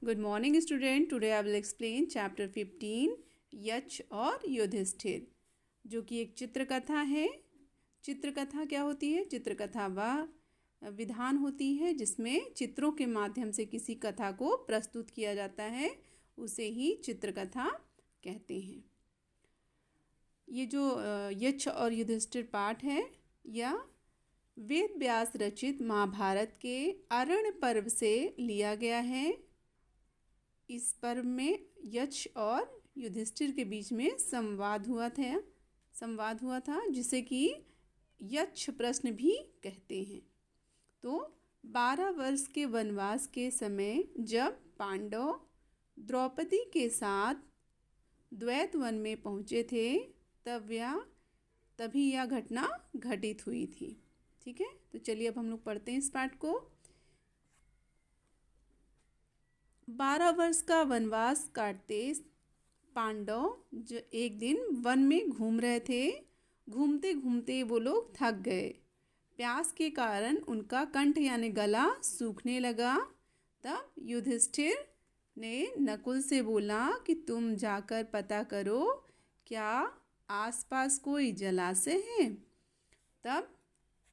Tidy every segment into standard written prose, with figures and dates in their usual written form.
Good morning, student. Today I will explain chapter 15 यक्ष और युधिष्ठिर, जो कि एक चित्रकथा है। चित्रकथा क्या होती है? चित्रकथा वह विधान होती है जिसमें चित्रों के माध्यम से किसी कथा को प्रस्तुत किया जाता है, उसे ही चित्रकथा कहते हैं। ये जो यक्ष और युधिष्ठिर पाठ है, यह वेद व्यास रचित महाभारत के अरण्य पर्व से लिया गया है। इस पर्व में यक्ष और युधिष्ठिर के बीच में संवाद हुआ था जिसे कि यक्ष प्रश्न भी कहते हैं। तो 12 वर्ष के वनवास के समय जब पांडव द्रौपदी के साथ द्वैत वन में पहुँचे थे तभी यह घटना घटित हुई थी। ठीक है, तो चलिए अब हम लोग पढ़ते हैं इस पाठ को। 12 वर्ष का वनवास काटते पांडव जो एक दिन वन में घूम रहे थे। घूमते घूमते वो लोग थक गए। प्यास के कारण उनका कंठ यानी गला सूखने लगा। तब युधिष्ठिर ने नकुल से बोला कि तुम जाकर पता करो क्या आसपास कोई जलाशय है। तब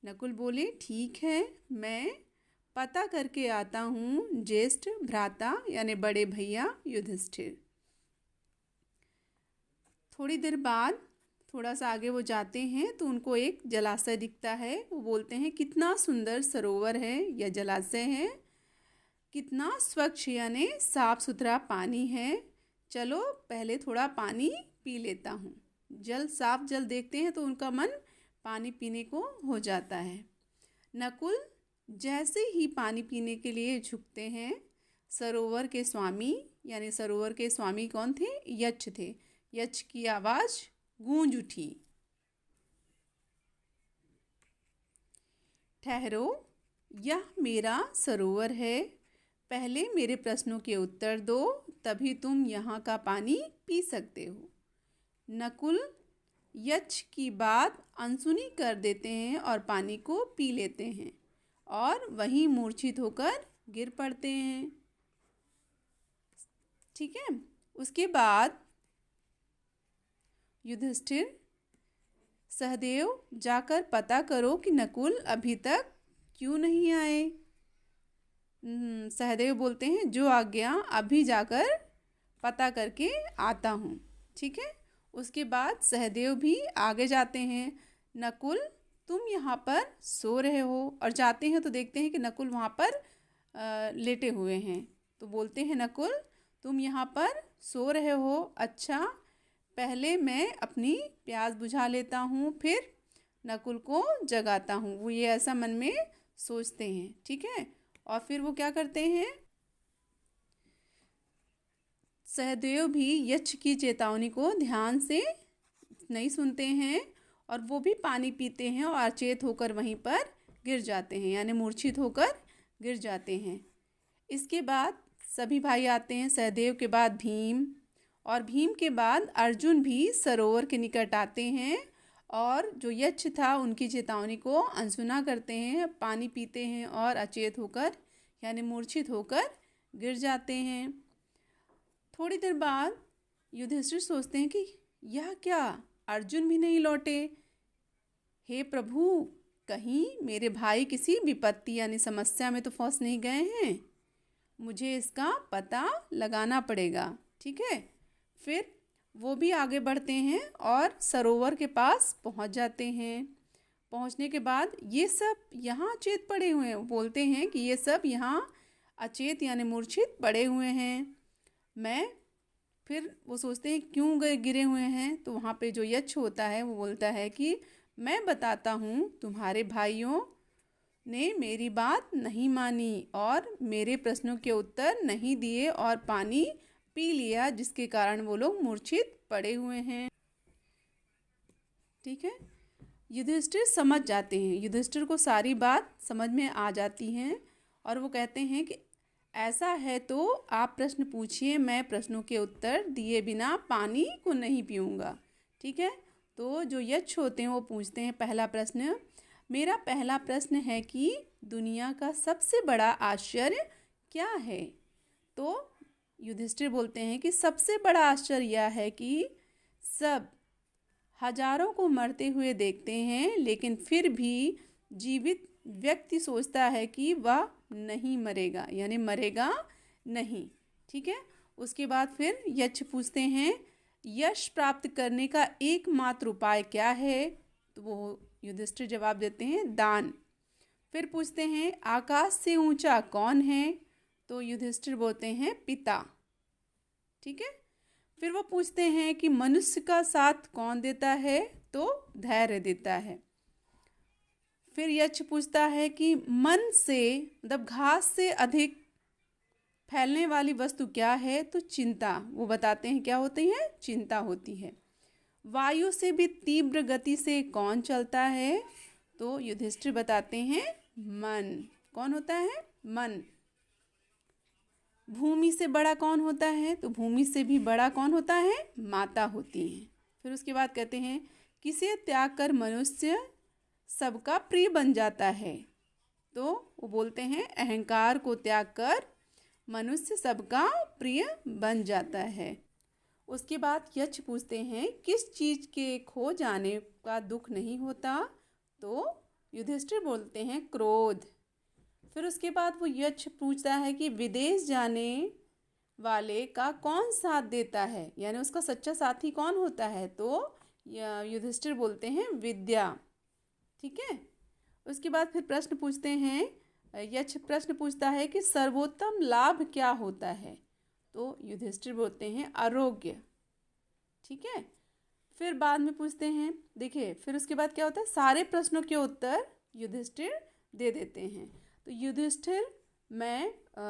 नकुल बोले ठीक है, मैं पता करके आता हूँ। ज्येष्ठ भ्राता यानी बड़े भैया युधिष्ठिर। थोड़ी देर बाद थोड़ा सा आगे वो जाते हैं तो उनको एक जलाशय दिखता है। वो बोलते हैं कितना सुंदर सरोवर है या जलाशय है, कितना स्वच्छ यानी साफ सुथरा पानी है। चलो पहले थोड़ा पानी पी लेता हूँ। साफ जल देखते हैं तो उनका मन पानी पीने को हो जाता है। नकुल जैसे ही पानी पीने के लिए झुकते हैं, सरोवर के स्वामी कौन थे? यक्ष थे। यक्ष की आवाज़ गूंज उठी, ठहरो, यह मेरा सरोवर है। पहले मेरे प्रश्नों के उत्तर दो, तभी तुम यहाँ का पानी पी सकते हो। नकुल यक्ष की बात अनसुनी कर देते हैं और पानी को पी लेते हैं और वहीं मूर्छित होकर गिर पड़ते हैं। ठीक है, उसके बाद युधिष्ठिर, सहदेव जाकर पता करो कि नकुल अभी तक क्यों नहीं आए। सहदेव बोलते हैं जो आज्ञा, अभी जाकर पता करके आता हूँ। ठीक है, उसके बाद सहदेव भी आगे जाते हैं। नकुल तुम यहाँ पर सो रहे हो, और जाते हैं तो देखते हैं कि नकुल वहाँ पर लेटे हुए हैं। तो बोलते हैं नकुल तुम यहाँ पर सो रहे हो, अच्छा पहले मैं अपनी प्यास बुझा लेता हूँ, फिर नकुल को जगाता हूँ। वो ये ऐसा मन में सोचते हैं। ठीक है, और फिर वो क्या करते हैं, सहदेव भी यक्ष की चेतावनी को ध्यान से नहीं सुनते हैं और वो भी पानी पीते हैं और अचेत होकर वहीं पर गिर जाते हैं यानी मूर्छित होकर गिर जाते हैं। इसके बाद सभी भाई आते हैं। सहदेव के बाद भीम, और भीम के बाद अर्जुन भी सरोवर के निकट आते हैं और जो यक्ष था उनकी चेतावनी को अनसुना करते हैं, पानी पीते हैं और अचेत होकर यानी मूर्छित होकर गिर जाते हैं। थोड़ी देर बाद युधिष्ठिर सोचते हैं कि यह क्या, अर्जुन भी नहीं लौटे। हे प्रभु, कहीं मेरे भाई किसी विपत्ति यानी समस्या में तो फंस नहीं गए हैं। मुझे इसका पता लगाना पड़ेगा। ठीक है, फिर वो भी आगे बढ़ते हैं और सरोवर के पास पहुंच जाते हैं। पहुंचने के बाद ये सब यहाँ अचेत पड़े हुए हैं। बोलते हैं कि ये सब यहाँ अचेत यानी मूर्छित पड़े हुए हैं। फिर वो सोचते हैं क्यों गिरे हुए हैं। तो वहाँ पे जो यक्ष होता है वो बोलता है कि मैं बताता हूँ, तुम्हारे भाइयों ने मेरी बात नहीं मानी और मेरे प्रश्नों के उत्तर नहीं दिए और पानी पी लिया, जिसके कारण वो लोग मूर्छित पड़े हुए हैं। ठीक है, युधिष्ठिर समझ जाते हैं। युधिष्ठिर को सारी बात समझ में आ जाती हैं और वो कहते हैं कि ऐसा है तो आप प्रश्न पूछिए, मैं प्रश्नों के उत्तर दिए बिना पानी को नहीं पीऊँगा। ठीक है, तो जो यक्ष होते हैं वो पूछते हैं पहला प्रश्न। मेरा पहला प्रश्न है कि दुनिया का सबसे बड़ा आश्चर्य क्या है? तो युधिष्ठिर बोलते हैं कि सबसे बड़ा आश्चर्य यह है कि सब हजारों को मरते हुए देखते हैं, लेकिन फिर भी जीवित व्यक्ति सोचता है कि वह नहीं मरेगा, यानी मरेगा नहीं। ठीक है। उसके बाद फिर यक्ष पूछते हैं यश प्राप्त करने का एकमात्र उपाय क्या है? तो वो युधिष्ठिर जवाब देते हैं दान। फिर पूछते हैं आकाश से ऊंचा कौन है? तो युधिष्ठिर बोलते हैं पिता। ठीक है। फिर वो पूछते हैं कि मनुष्य का साथ कौन देता है? तो धैर्य देता है। फिर यक्ष पूछता है कि मन से मतलब घास से अधिक फैलने वाली वस्तु क्या है? तो चिंता। वो बताते हैं क्या होती है? चिंता होती है। वायु से भी तीव्र गति से कौन चलता है? तो युधिष्ठिर बताते हैं मन। कौन होता है? मन। भूमि से बड़ा कौन होता है? तो भूमि से भी बड़ा कौन होता है? माता होती है। फिर उसके बाद कहते हैं किसे त्याग कर मनुष्य सबका प्रिय बन जाता है? तो वो बोलते हैं अहंकार को त्याग कर मनुष्य सबका प्रिय बन जाता है। उसके बाद यक्ष पूछते हैं किस चीज़ के खो जाने का दुख नहीं होता? तो युधिष्ठिर बोलते हैं क्रोध। फिर उसके बाद वो यक्ष पूछता है कि विदेश जाने वाले का कौन साथ देता है, यानी उसका सच्चा साथी कौन होता है? तो युधिष्ठिर बोलते हैं विद्या। ठीक है। उसके बाद फिर प्रश्न पूछते हैं, यक्ष प्रश्न पूछता है कि सर्वोत्तम लाभ क्या होता है? तो युधिष्ठिर बोलते हैं आरोग्य। ठीक है। फिर बाद में पूछते हैं, देखिए फिर उसके बाद क्या होता है, सारे प्रश्नों के उत्तर युधिष्ठिर दे देते हैं। तो युधिष्ठिर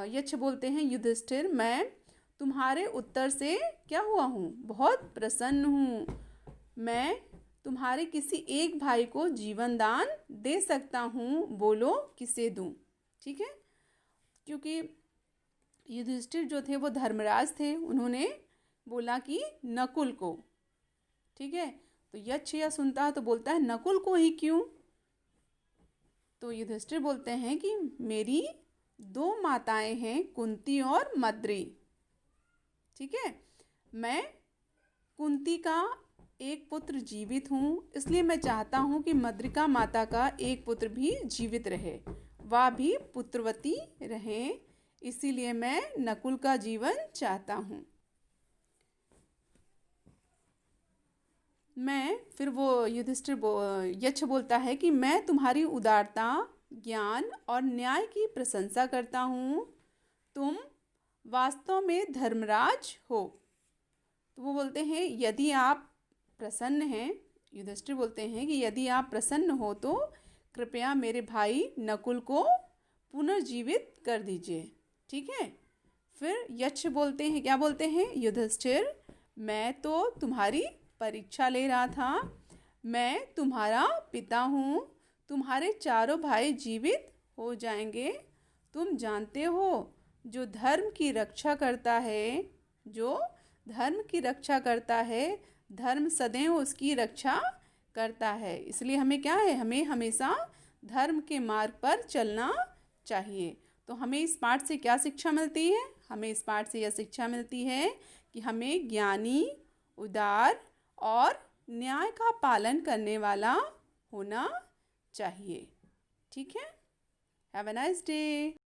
यक्ष बोलते हैं युधिष्ठिर मैं तुम्हारे उत्तर से क्या हुआ हूँ? बहुत प्रसन्न हूँ। मैं तुम्हारे किसी एक भाई को जीवन दान दे सकता हूँ, बोलो किसे दूँ? ठीक है। क्योंकि युधिष्ठिर जो थे वो धर्मराज थे, उन्होंने बोला कि नकुल को। ठीक है। तो यक्ष यह सुनता है तो बोलता है नकुल को ही क्यों? तो युधिष्ठिर बोलते हैं कि मेरी 2 माताएं हैं, कुंती और मद्री। ठीक है। मैं कुंती का एक पुत्र जीवित हूँ, इसलिए मैं चाहता हूँ कि मद्रिका माता का एक पुत्र भी जीवित रहे, वह भी पुत्रवती रहे, इसीलिए मैं नकुल का जीवन चाहता हूँ। फिर वो युधिष्ठिर यक्ष बोलता है कि मैं तुम्हारी उदारता, ज्ञान और न्याय की प्रशंसा करता हूँ। तुम वास्तव में धर्मराज हो। तो वो बोलते हैं यदि आप प्रसन्न हैं, युधिष्ठिर बोलते हैं कि यदि आप प्रसन्न हो तो कृपया मेरे भाई नकुल को पुनर्जीवित कर दीजिए। ठीक है। फिर यक्ष बोलते हैं, क्या बोलते हैं? युधिष्ठिर मैं तो तुम्हारी परीक्षा ले रहा था, मैं तुम्हारा पिता हूँ, तुम्हारे चारों भाई जीवित हो जाएंगे। तुम जानते हो जो धर्म की रक्षा करता है, जो धर्म की रक्षा करता है, धर्म सदैव उसकी रक्षा करता है। इसलिए हमें क्या है, हमें हमेशा धर्म के मार्ग पर चलना चाहिए। तो हमें इस पाठ से क्या शिक्षा मिलती है? हमें इस पाठ से यह शिक्षा मिलती है कि हमें ज्ञानी, उदार और न्याय का पालन करने वाला होना चाहिए। ठीक है। Have a nice day.